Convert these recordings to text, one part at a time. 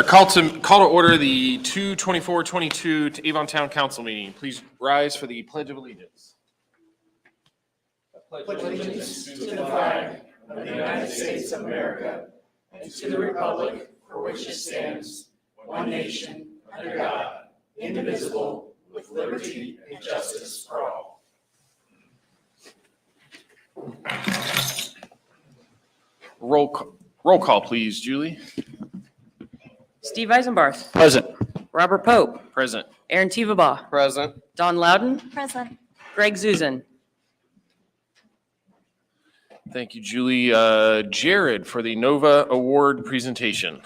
Call to order the 2/24/22 to Avon Town Council meeting. Please rise for the Pledge of Allegiance. I pledge allegiance to the flag of the United States of America and to the republic for which it stands, one nation, under God, indivisible, with liberty and justice for all. Roll call, please, Julie. Steve Eisenbarth. Present. Robert Pope. Present. Aaron Tivaba. Present. Don Loudon. Present. Greg Zuzan. Thank you, Julie. Jared for the Nova Award presentation.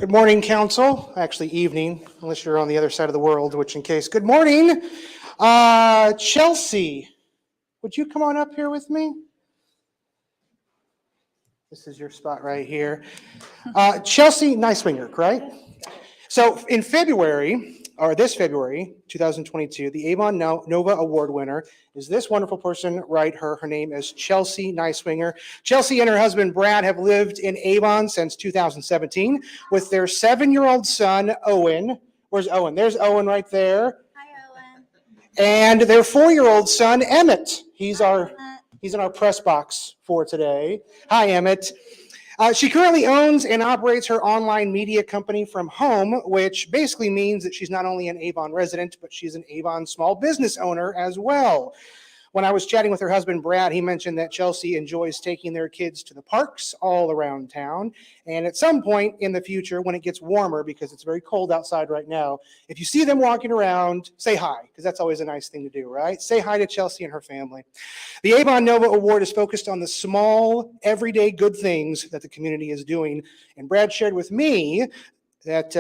Good morning, Council. Actually, evening, unless you're on the other side of the world, which in case. Good morning. Chelsea, would you come on up here with me? This is your spot right here. Chelsea Neiswinger, right? So in February, or this February, 2022, the Avon Nova Award winner is this wonderful person right here. Her name is Chelsea Neiswinger. Chelsea and her husband Brad have lived in Avon since 2017 with their 7-year-old son, Owen. Where's Owen? There's Owen right there. Hi, Owen. And their 4-year-old son, Emmett. He's in our press box for today. Hi, Emmett. She currently owns and operates her online media company from home, which basically means that she's not only an Avon resident, but she's an Avon small business owner as well. When I was chatting with her husband, Brad, he mentioned that Chelsea enjoys taking their kids to the parks all around town. And at some point in the future, when it gets warmer, because it's very cold outside right now, if you see them walking around, say hi, because that's always a nice thing to do, right? Say hi to Chelsea and her family. The Avon Nova Award is focused on the small, everyday good things that the community is doing. And Brad shared with me that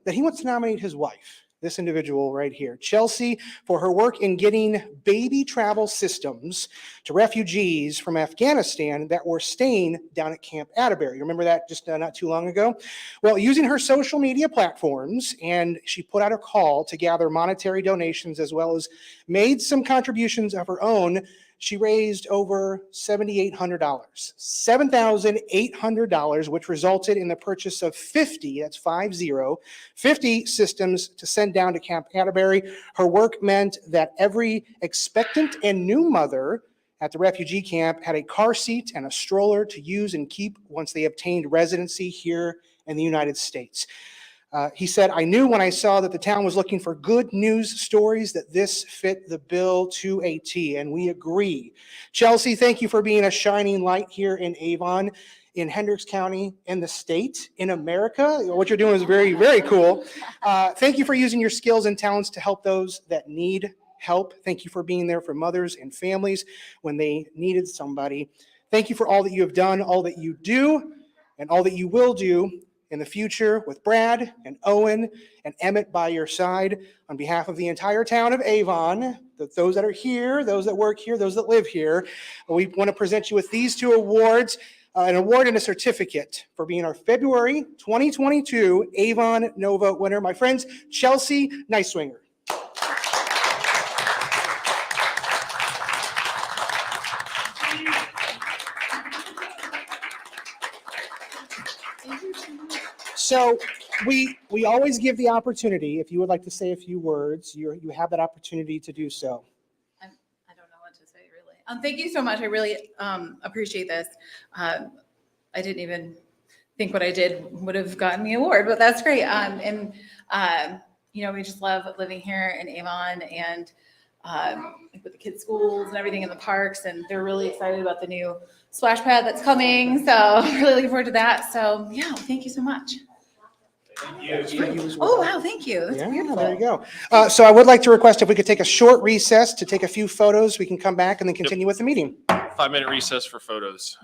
he wants to nominate his wife, this individual right here, Chelsea, for her work in getting baby travel systems to refugees from Afghanistan that were staying down at Camp Atterbury. Remember that just not too long ago? Well, using her social media platforms, and she put out a call to gather monetary donations as well as made some contributions of her own. She raised over $7,800, $7,800, which resulted in the purchase of 50 systems to send down to Camp Atterbury. Her work meant that every expectant and new mother at the refugee camp had a car seat and a stroller to use and keep once they obtained residency here in the United States. He said, I knew when I saw that the town was looking for good news stories that this fit the bill to a T, and we agree. Chelsea, thank you for being a shining light here in Avon, in Hendricks County, in the state, in America. What you're doing is very, very cool. Thank you for using your skills and talents to help those that need help. Thank you for being there for mothers and families when they needed somebody. Thank you for all that you have done, all that you do, and all that you will do in the future with Brad and Owen and Emmett by your side. On behalf of the entire town of Avon, those that are here, those that work here, those that live here, we want to present you with these two awards, an award and a certificate for being our February 2022 Avon Nova winner. My friends, Chelsea Neiswinger. So we always give the opportunity, if you would like to say a few words, you have that opportunity to do so. I don't know what to say, really. Thank you so much. I really appreciate this. I didn't even think what I did would have gotten me an award, but that's great. We just love living here in Avon and with the kids' schools and everything in the parks, and they're really excited about the new splash pad that's coming. So I'm really looking forward to that. So yeah, thank you so much. Oh, wow, thank you. That's beautiful. There you go. So I would like to request if we could take a short recess to take a few photos. We can come back and then continue with the meeting. 5-minute recess for photos.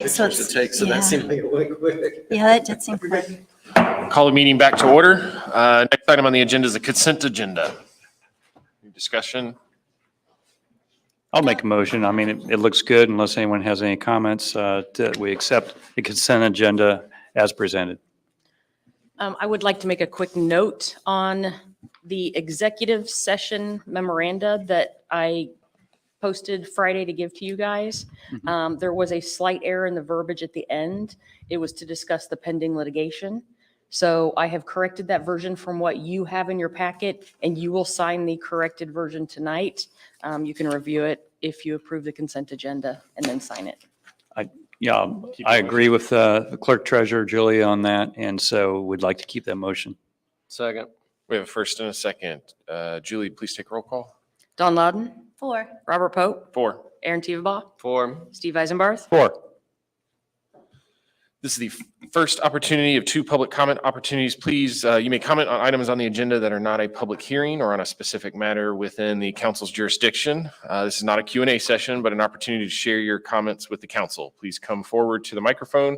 So that seemed like it went quick. Yeah, that did seem quick. Call the meeting back to order. Next item on the agenda is the consent agenda. Any discussion? I'll make a motion. I mean, it looks good unless anyone has any comments. That we accept the consent agenda as presented. I would like to make a quick note on the executive session memoranda that I posted Friday to give to you guys. There was a slight error in the verbiage at the end. It was to discuss the pending litigation. So I have corrected that version from what you have in your packet, and you will sign the corrected version tonight. You can review it if you approve the consent agenda and then sign it. Yeah, I agree with the clerk treasurer, Julia, on that. And so we'd like to keep that motion. Second. We have a first and a second. Julie, please take roll call. Don Loudon, 4. Robert Pope, 4. Aaron Teveba, 4. Steve Eisenbarth, 4. This is the first opportunity of two public comment opportunities. Please, you may comment on items on the agenda that are not a public hearing or on a specific matter within the council's jurisdiction. This is not a Q&A session, but an opportunity to share your comments with the council. Please come forward to the microphone,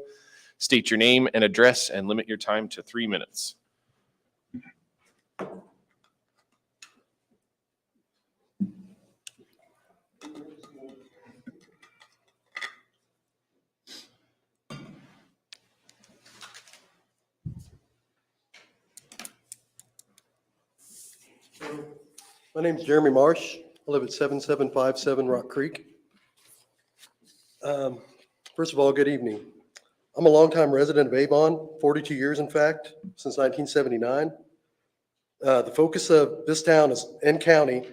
state your name and address, and limit your time to 3 minutes. My name's Jeremy Marsh. I live at 7757 Rock Creek. First of all, good evening. I'm a longtime resident of Avon, 42 years in fact, since 1979. The focus of this town and county,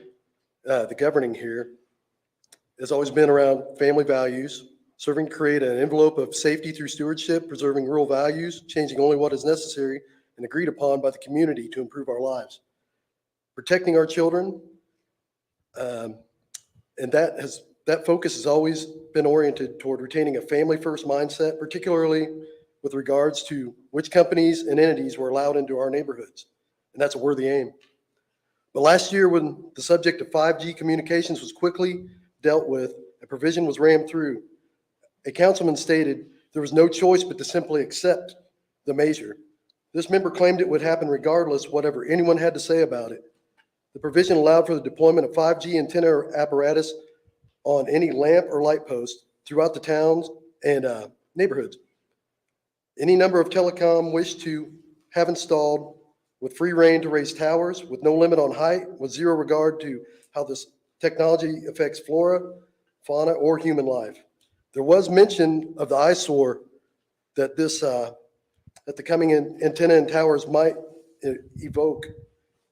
the governing here, has always been around family values, serving to create an envelope of safety through stewardship, preserving rural values, changing only what is necessary and agreed upon by the community to improve our lives. Protecting our children, and that focus has always been oriented toward retaining a family-first mindset, particularly with regards to which companies and entities were allowed into our neighborhoods, and that's a worthy aim. But last year, when the subject of 5G communications was quickly dealt with, a provision was rammed through. A councilman stated there was no choice but to simply accept the measure. This member claimed it would happen regardless, whatever anyone had to say about it. The provision allowed for the deployment of 5G antenna apparatus on any lamp or light post throughout the towns and neighborhoods. Any number of telecom wished to have installed with free reign to raise towers with no limit on height, with zero regard to how this technology affects flora, fauna, or human life. There was mention of the eyesore that that the coming antenna and towers might evoke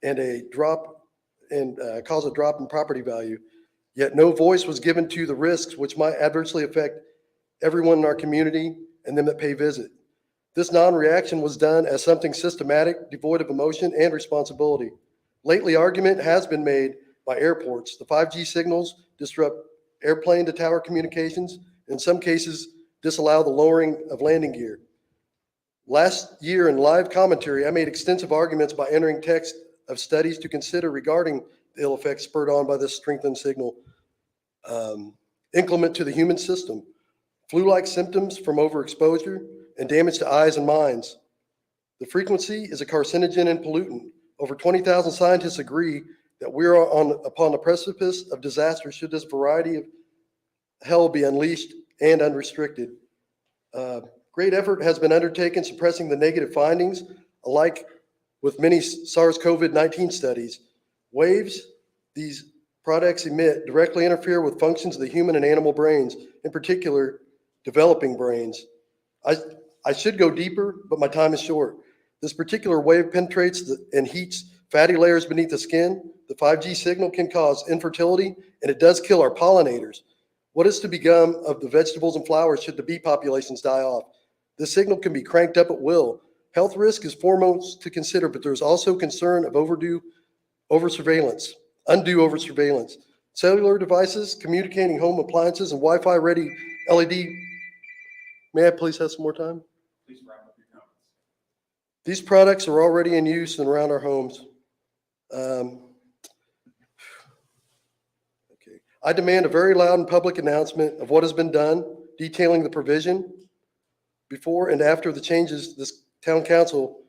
and cause a drop in property value. Yet no voice was given to the risks which might adversely affect everyone in our community and them that pay visit. This non-reaction was done as something systematic, devoid of emotion and responsibility. Lately, argument has been made by airports. The 5G signals disrupt airplane to tower communications, in some cases disallow the lowering of landing gear. Last year in live commentary, I made extensive arguments by entering text of studies to consider regarding the ill effects spurred on by this strengthened signal inclement to the human system, flu-like symptoms from overexposure, and damage to eyes and minds. The frequency is a carcinogen and pollutant. Over 20,000 scientists agree that we are upon the precipice of disaster should this variety of hell be unleashed and unrestricted. Great effort has been undertaken suppressing the negative findings, alike with many SARS-CoV-19 studies. Waves these products emit directly interfere with functions of the human and animal brains, in particular, developing brains. I should go deeper, but my time is short. This particular wave penetrates and heats fatty layers beneath the skin. The 5G signal can cause infertility, and it does kill our pollinators. What is to become of the vegetables and flowers should the bee populations die off? This signal can be cranked up at will. Health risk is foremost to consider, but there's also concern of undue oversurveillance. Cellular devices, communicating home appliances, and Wi-Fi ready LED. May I please have some more time? Please wrap up your comments. These products are already in use and around our homes. Okay. I demand a very loud and public announcement of what has been done, detailing the provision before and after the changes this town council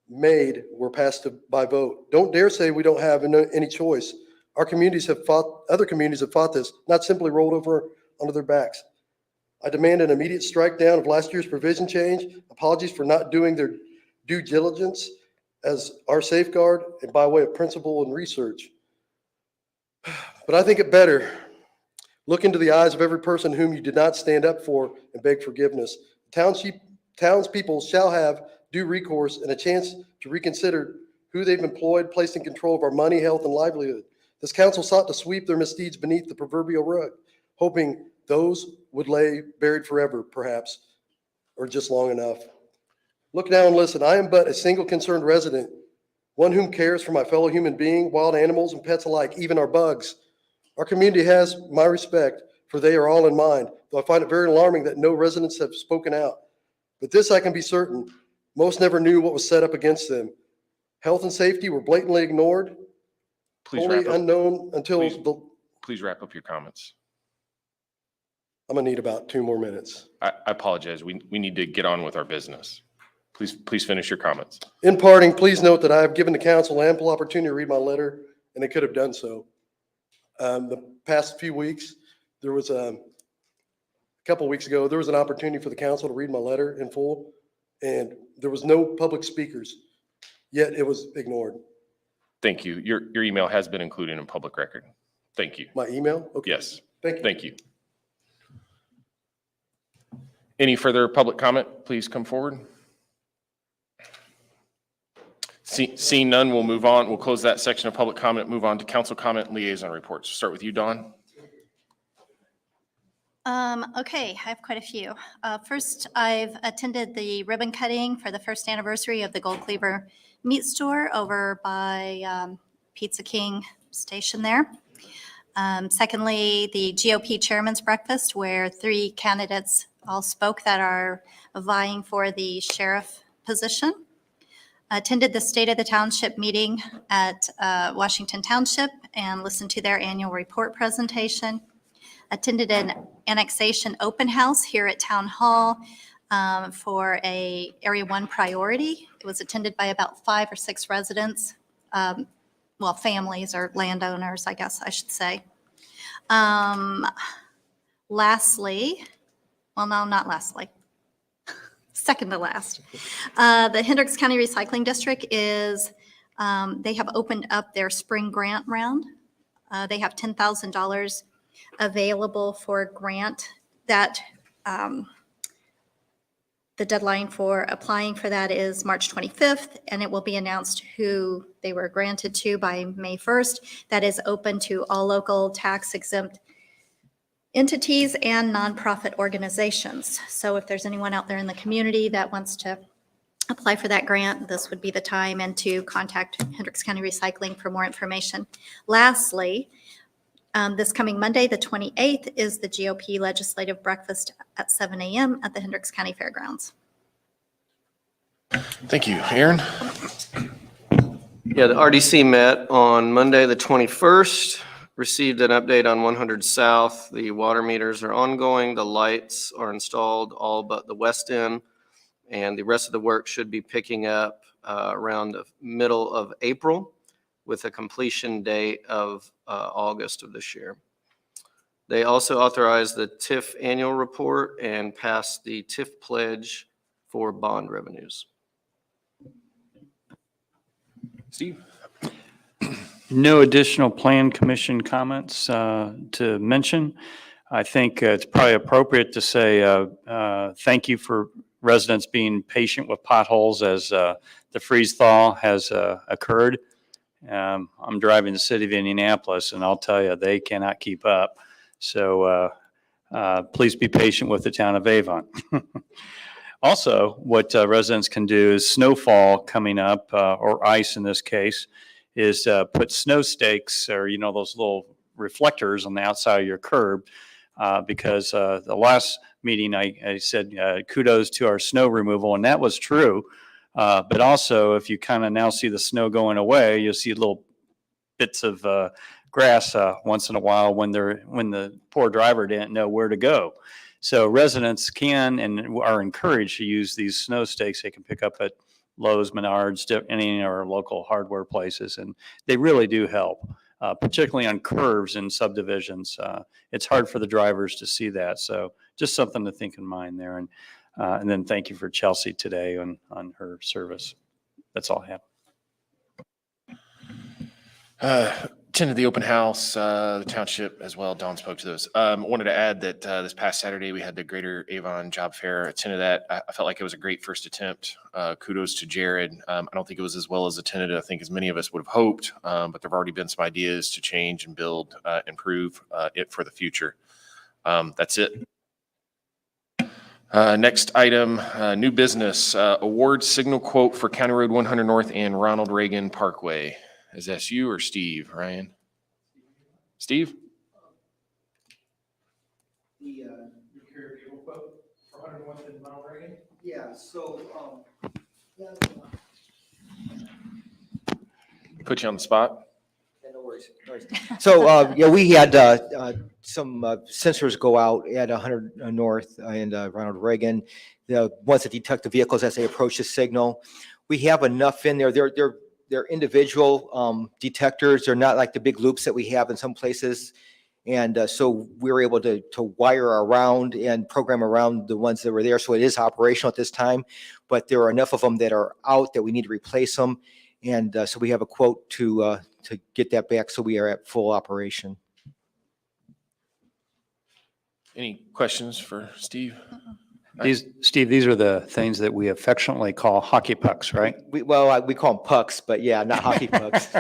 made were passed by vote. Don't dare say we don't have any choice. Our communities have fought, other communities have fought this, not simply rolled over onto their backs. I demand an immediate strike down of last year's provision change, apologies for not doing their due diligence as our safeguard and by way of principle and research. But I think it better. Look into the eyes of every person whom you did not stand up for and beg forgiveness. Townspeople shall have due recourse and a chance to reconsider who they've employed, placed in control of our money, health, and livelihood. This council sought to sweep their misdeeds beneath the proverbial rug, hoping those would lay buried forever, perhaps, or just long enough. Look now and listen. I am but a single concerned resident, one whom cares for my fellow human being, wild animals, and pets alike, even our bugs. Our community has my respect, for they are all in mind, though I find it very alarming that no residents have spoken out. But this I can be certain, most never knew what was set up against them. Health and safety were blatantly ignored, Please wholly wrap up. unknown until Please. the, Please wrap up your comments. I'm gonna need about 2 more minutes. I apologize. We need to get on with our business. Please finish your comments. In parting, please note that I have given the council ample opportunity to read my letter, and they could have done so. The past few weeks, there was a couple weeks ago, there was an opportunity for the council to read my letter in full, and there was no public speakers, yet it was ignored. Thank you. Your email has been included in public record. Thank you. My email? Okay. Yes. Thank you. Thank you. Any further public comment, please come forward. Seeing none, we'll move on. We'll close that section of public comment, move on to council comment and liaison reports. Start with you, Dawn. Okay, I have quite a few. First, I've attended the ribbon cutting for the first anniversary of the Gold Cleaver Meat Store over by Pizza King Station there. Secondly, the GOP Chairman's Breakfast, where 3 candidates all spoke that are vying for the sheriff position. Attended the State of the Township meeting at Washington Township and listened to their annual report presentation. Attended an annexation open house here at Town Hall for a Area 1 priority. It was attended by about 5 or 6 residents, well, families or landowners, I guess I should say. Lastly, well, no, not lastly. Second to last. The Hendricks County Recycling District is, they have opened up their spring grant round. They have $10,000 available for a grant that the deadline for applying for that is March 25th, and it will be announced who they were granted to by May 1st. That is open to all local tax exempt entities and nonprofit organizations. So if there's anyone out there in the community that wants to apply for that grant, this would be the time, and to contact Hendricks County Recycling for more information. Lastly, this coming Monday, the 28th, is the GOP Legislative Breakfast at 7 a.m. at the Hendricks County Fairgrounds. Thank you. Aaron? Yeah, the RDC met on Monday, the 21st, received an update on 100 South. The water meters are ongoing. The lights are installed, all but the west end, and the rest of the work should be picking up around the middle of April, with a completion date of August of this year. They also authorized the TIF annual report and passed the TIF pledge for bond revenues. Steve? No additional plan commission comments to mention. I think it's probably appropriate to say thank you for residents being patient with potholes as the freeze thaw has occurred. I'm driving the city of Indianapolis, and I'll tell you, they cannot keep up. So please be patient with the town of Avon. Also, what residents can do is snowfall coming up, or ice in this case, is put snow stakes, or those little reflectors on the outside of your curb, because the last meeting I said kudos to our snow removal, and that was true. But also, if you kind of now see the snow going away, you'll see little bits of grass once in a while when the poor driver didn't know where to go. So residents can and are encouraged to use these snow stakes they can pick up at Lowe's, Menards, any of our local hardware places, and they really do help, particularly on curves in subdivisions. It's hard for the drivers to see that, so just something to think in mind there. And then thank you for Chelsea today on her service. That's all I have. Attended the open house, the township as well. Dawn spoke to those. Wanted to add that this past Saturday we had the Greater Avon Job Fair. Attended that. I felt like it was a great first attempt. Kudos to Jared. I don't think it was as well as attended, I think, as many of us would have hoped, but there have already been some ideas to change and build, improve it for the future. That's it. Next item, new business, award signal quote for County Road 100 North and Ronald Reagan Parkway. Is that you or Steve, Ryan? Steve? The repair cable quote for 100 North and Ronald Reagan? Yeah, so, Put you on the spot. yeah, no worries, no worries. So, yeah, we had some sensors go out at 100 North and Ronald Reagan, the ones that detect the vehicles as they approach the signal. We have enough in there. They're individual detectors. They're not like the big loops that we have in some places. And so we were able to wire around and program around the ones that were there. So it is operational at this time, but there are enough of them that are out that we need to replace them. And so we have a quote to get that back. So we are at full operation. Any questions for Steve? Steve, these are the things that we affectionately call hockey pucks, right? We call them pucks, but yeah, not hockey pucks.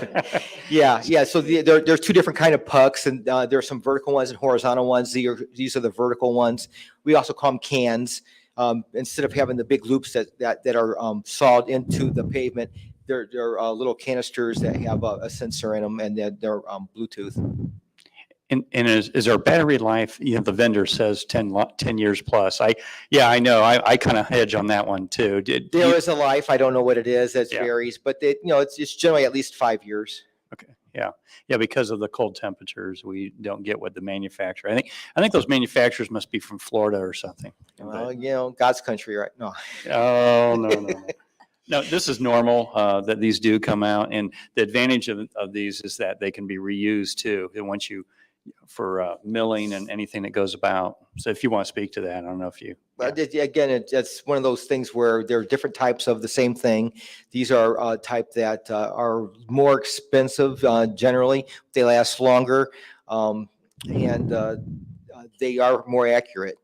Yeah. So there's two different kind of pucks, and there are some vertical ones and horizontal ones. These are the vertical ones. We also call them cans. Instead of having the big loops that are sawed into the pavement, they're little canisters that have a sensor in them, and they're Bluetooth. And is our battery life, the vendor says 10 years plus. I know. I kind of hedge on that one too. There is a life. I don't know what it is. It Yeah. varies, but it's generally at least 5 years. Okay. Yeah. Because of the cold temperatures, we don't get what the manufacturer. I think those manufacturers must be from Florida or something. Well, God's country, right? No. Oh, no. No, this is normal that these do come out. And the advantage of these is that they can be reused too. And once for milling and anything that goes about. So if you want to speak to that, I don't know if you. But again, it's one of those things where there are different types of the same thing. These are type that are more expensive generally. They last longer, and they are more accurate.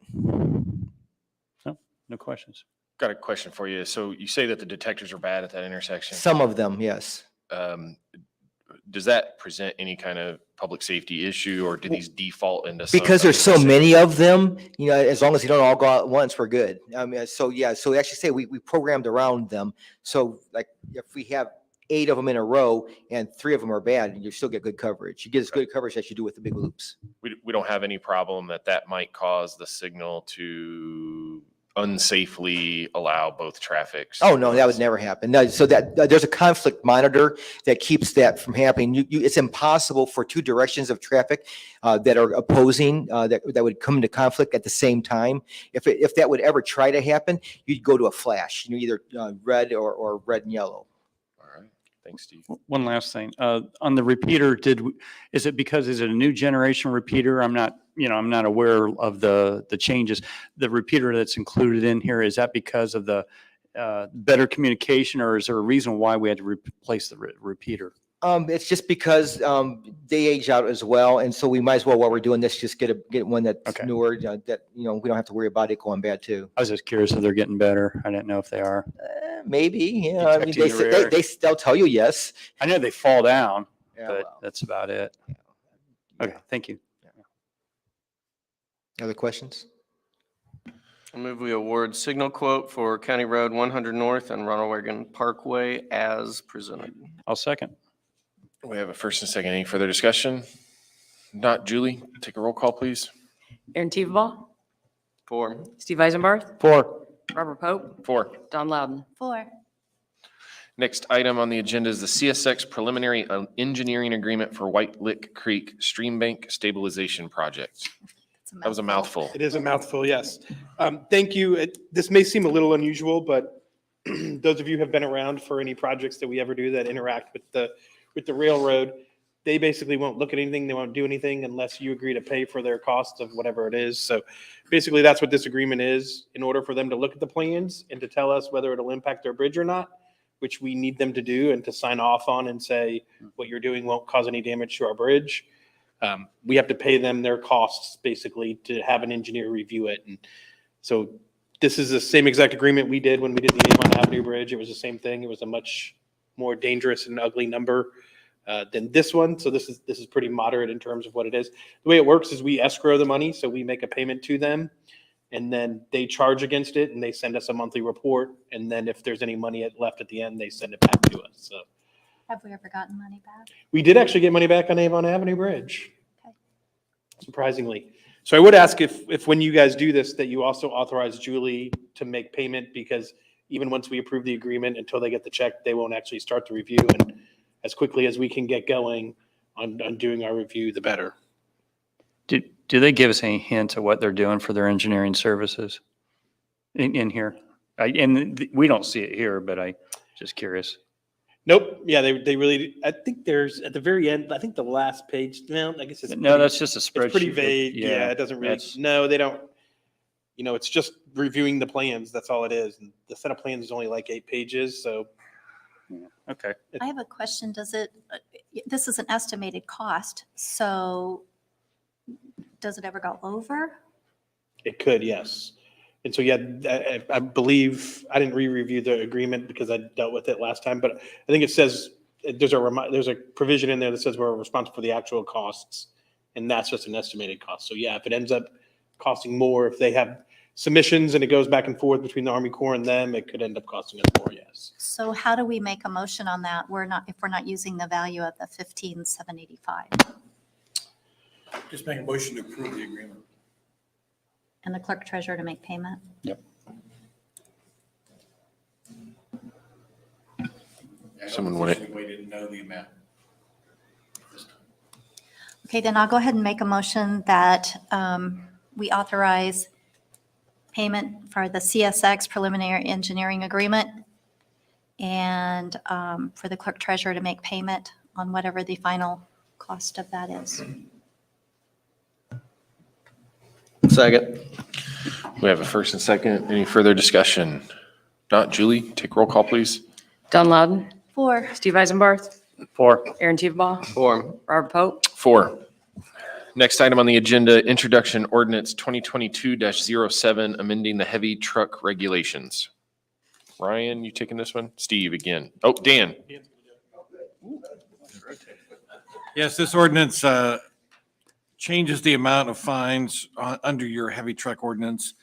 No questions. Got a question for you. So you say that the detectors are bad at that intersection. Some of them, yes. Does that present any kind of public safety issue, or do these default into some? Because there's so many of them, as long as they don't all go out at once, we're good. So they actually say we programmed around them. So like if we have 8 of them in a row and 3 of them are bad, you still get good coverage. You get as good coverage as you do with the big loops. We don't have any problem that might cause the signal to unsafely allow both traffics. Oh, no, that would never happen. No, so that there's a conflict monitor that keeps that from happening. It's impossible for 2 directions of traffic that are opposing that would come into conflict at the same time. If that would ever try to happen, you'd go to a flash, either red or red and yellow. All right. Thanks, Steve. One last thing. On the repeater, is it a new generation repeater? I'm not aware of the changes. The repeater that's included in here, is that because of the better communication, or is there a reason why we had to replace the repeater? It's just because they age out as well, and so we might as well, while we're doing this, just get one that's Okay. newer, that we don't have to worry about it going bad too. I was just curious if they're getting better. I didn't know if they are. Maybe, Detecting the rear. they'll tell you yes. I know they fall down, Yeah, but well. that's about it. Okay, thank you. Other questions? I move we award signal quote for County Road 100 North and Ronald Reagan Parkway as presented. I'll second. We have a first and second. Any further discussion? Not Julie, take a roll call, please. Aaron Teveba, 4. Steve Eisenbarth, 4. Robert Pope, 4. Don Loudon. 4. Next item on the agenda is the CSX preliminary engineering agreement for White Lick Creek Stream Bank Stabilization Project. That was a mouthful. It is a mouthful, yes. Thank you. This may seem a little unusual, but those of you who have been around for any projects that we ever do that interact with the railroad, they basically won't look at anything, they won't do anything unless you agree to pay for their costs of whatever it is. So basically, that's what this agreement is. In order for them to look at the plans and to tell us whether it'll impact their bridge or not, which we need them to do and to sign off on and say, what you're doing won't cause any damage to our bridge. We have to pay them their costs basically to have an engineer review it. And so this is the same exact agreement we did when we did the Avon Avenue Bridge. It was the same thing. It was a much more dangerous and ugly number than this one. So this is pretty moderate in terms of what it is. The way it works is we escrow the money. So we make a payment to them and then they charge against it and they send us a monthly report. And then if there's any money left at the end, they send it back to us. So Have we ever gotten money back? we did actually get money back on Avon Avenue Bridge. Okay. Surprisingly. So I would ask if when you guys do this, that you also authorize Julie to make payment, because even once we approve the agreement, until they get the check, they won't actually start the review. And as quickly as we can get going on doing our review, the better. Do they give us any hint of what they're doing for their engineering services in here? We don't see it here, but I just curious. Nope. Yeah, they really, I think there's at the very end, I think the last page, well, I guess it's. No, that's just a spreadsheet. It's pretty vague. Yeah, it doesn't really, no, they don't, it's just reviewing the plans. That's all it is. And the set of plans is only like 8 pages. So. Okay. I have a question. This is an estimated cost, so does it ever go over? It could, yes. And so, yeah, I believe, I didn't re-review the agreement because I dealt with it last time, but I think it says, there's a provision in there that says we're responsible for the actual costs, and that's just an estimated cost. So yeah, if it ends up costing more, if they have submissions and it goes back and forth between the Army Corps and them, it could end up costing us more, yes. So how do we make a motion on that? If we're not using the value of the 15,785? Just make a motion to approve the agreement. And the clerk treasurer to make payment? Yep. Someone want it? We didn't know the amount. Okay, then I'll go ahead and make a motion that we authorize payment for the CSX preliminary engineering agreement, and for the clerk treasurer to make payment on whatever the final cost of that is. Second. We have a first and second. Any further discussion? Not, Julie, take roll call, please. Don Loudon, For Steve Eisenbarth, 4. Aaron Teveba, Form. Robert Pope. 4. Next item on the agenda, introduction ordinance 2022-07, amending the heavy truck regulations. Ryan, you taking this one? Steve again. Oh, Dan. Yes, this ordinance changes the amount of fines under your heavy truck ordinance.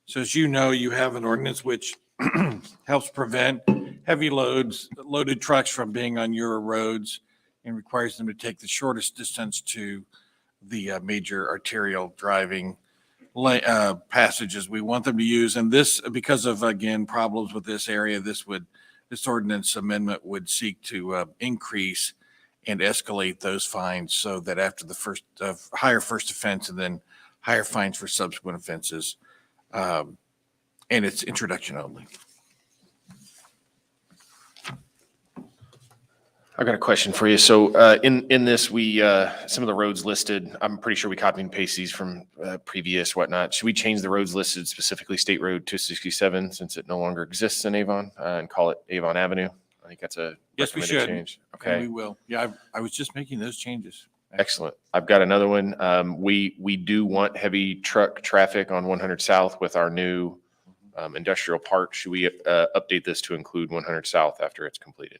So as you know, you have an ordinance which helps prevent heavy loaded trucks from being on your roads and requires them to take the shortest distance to the major arterial driving passages we want them to use. And this, because of, again, problems with this area, this ordinance amendment would seek to increase and escalate those fines so that after the higher first offense and then higher fines for subsequent offenses. And it's introduction only. I got a question for you. So in this, we some of the roads listed, I'm pretty sure we copy and paste these from previous whatnot. Should we change the roads listed, specifically State Road 267, since it no longer exists in Avon, and call it Avon Avenue? I think that's a Yes, we recommended should. change. And Okay, we will. Yeah, I was just making those changes. excellent. I've got another one. We do want heavy truck traffic on 100 South with our new industrial park. Should we update this to include 100 South after it's completed?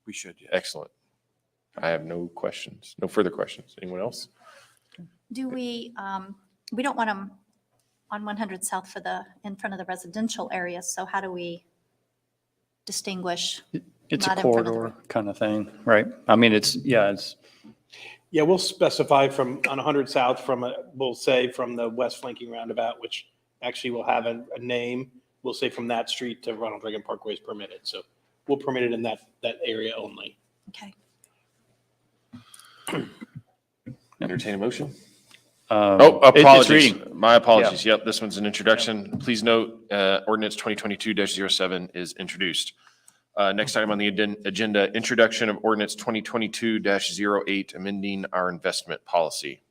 We should, yes. Excellent. I have no questions, no further questions. Anyone else? do we don't want them on 100 South in front of the residential areas, so how do we distinguish? It's a Not in front of the corridor kind of thing, right? I mean, it's. Yeah, we'll specify on 100 South we'll say from the west flanking roundabout, which actually will have a name. We'll say from that street to Ronald Reagan Parkway is permitted. So we'll permit it in that area only. Okay. Entertain a motion? Oh, Apologies. It's reading. My apologies. Yep, this one's an introduction. Please note, ordinance 2022-07 is introduced. Next item on the agenda, introduction of ordinance 2022-08, amending our investment policy.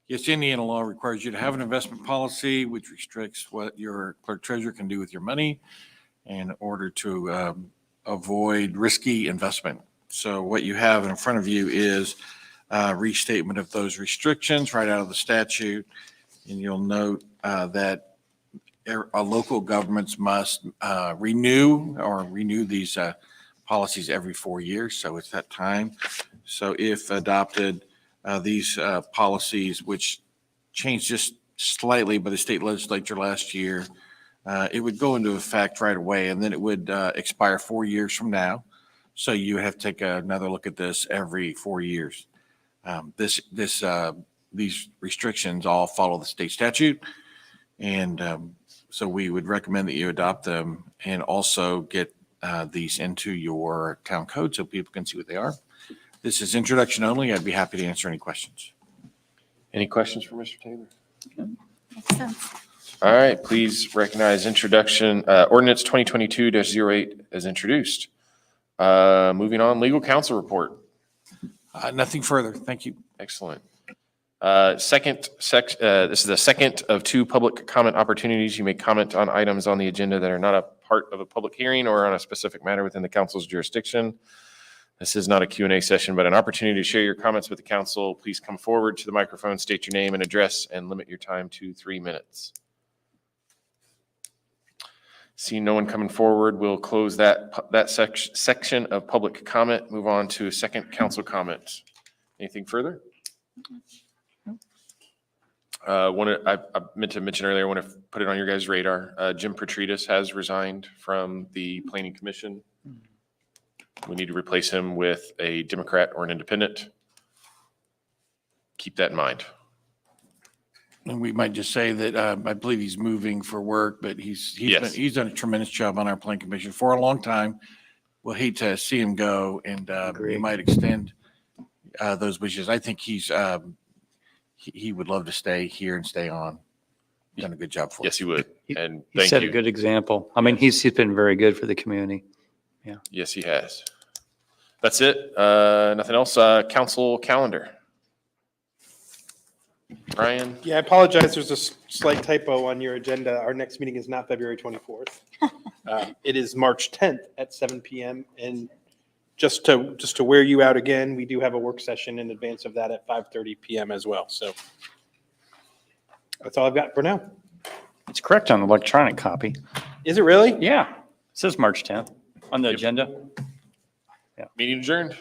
Yes, Indiana law requires you to have an investment policy which restricts what your clerk treasurer can do with your money in order to avoid risky investment. So what you have in front of you is a restatement of those restrictions right out of the statute. And you'll note that local governments must renew these policies every 4 years. So it's that time. So if adopted, these policies, which changed just slightly by the state legislature last year, it would go into effect right away, and then it would expire 4 years from now. So you have to take another look at this every 4 years. This these restrictions all follow the state statute. And so we would recommend that you adopt them and also get these into your town code so people can see what they are. This is introduction only. I'd be happy to answer any questions. Any questions for Mr. Taylor? Makes sense. All right, please recognize introduction, ordinance 2022-08 as introduced. Moving on, legal counsel report. Nothing further. Thank you. Excellent. This is the second of two public comment opportunities. You may comment on items on the agenda that are not a part of a public hearing or on a specific matter within the council's jurisdiction. This is not a Q&A session, but an opportunity to share your comments with the council. Please come forward to the microphone, state your name and address, and limit your time to 3 minutes. Seeing no one coming forward, we'll close that section of public comment, move on to second council comment. Anything further? I meant to mention earlier, I want to put it on your guys' radar. Jim Petridis has resigned from the Planning Commission. We need to replace him with a Democrat or an independent. Keep that in mind. And we might just say that I believe he's moving for work, but he's done a tremendous job on our plan commission for a long time. We'll hate to see him go, and we might extend those wishes. I think he would love to stay here and stay on. He's done a good job for us. Yes, he would. And He thank set a you. good example. I mean, he's been very good for the community. Yes, he has. That's it. Nothing else. Council calendar. Brian? Yeah, I apologize. There's a slight typo on your agenda. Our next meeting is not February 24th. It is March 10th at 7 PM. And just to wear you out again, we do have a work session in advance of that at 5:30 PM as well. So that's all I've got for now. It's correct on the electronic copy. Is it really? Yeah, it says March 10th on the agenda. Meeting adjourned.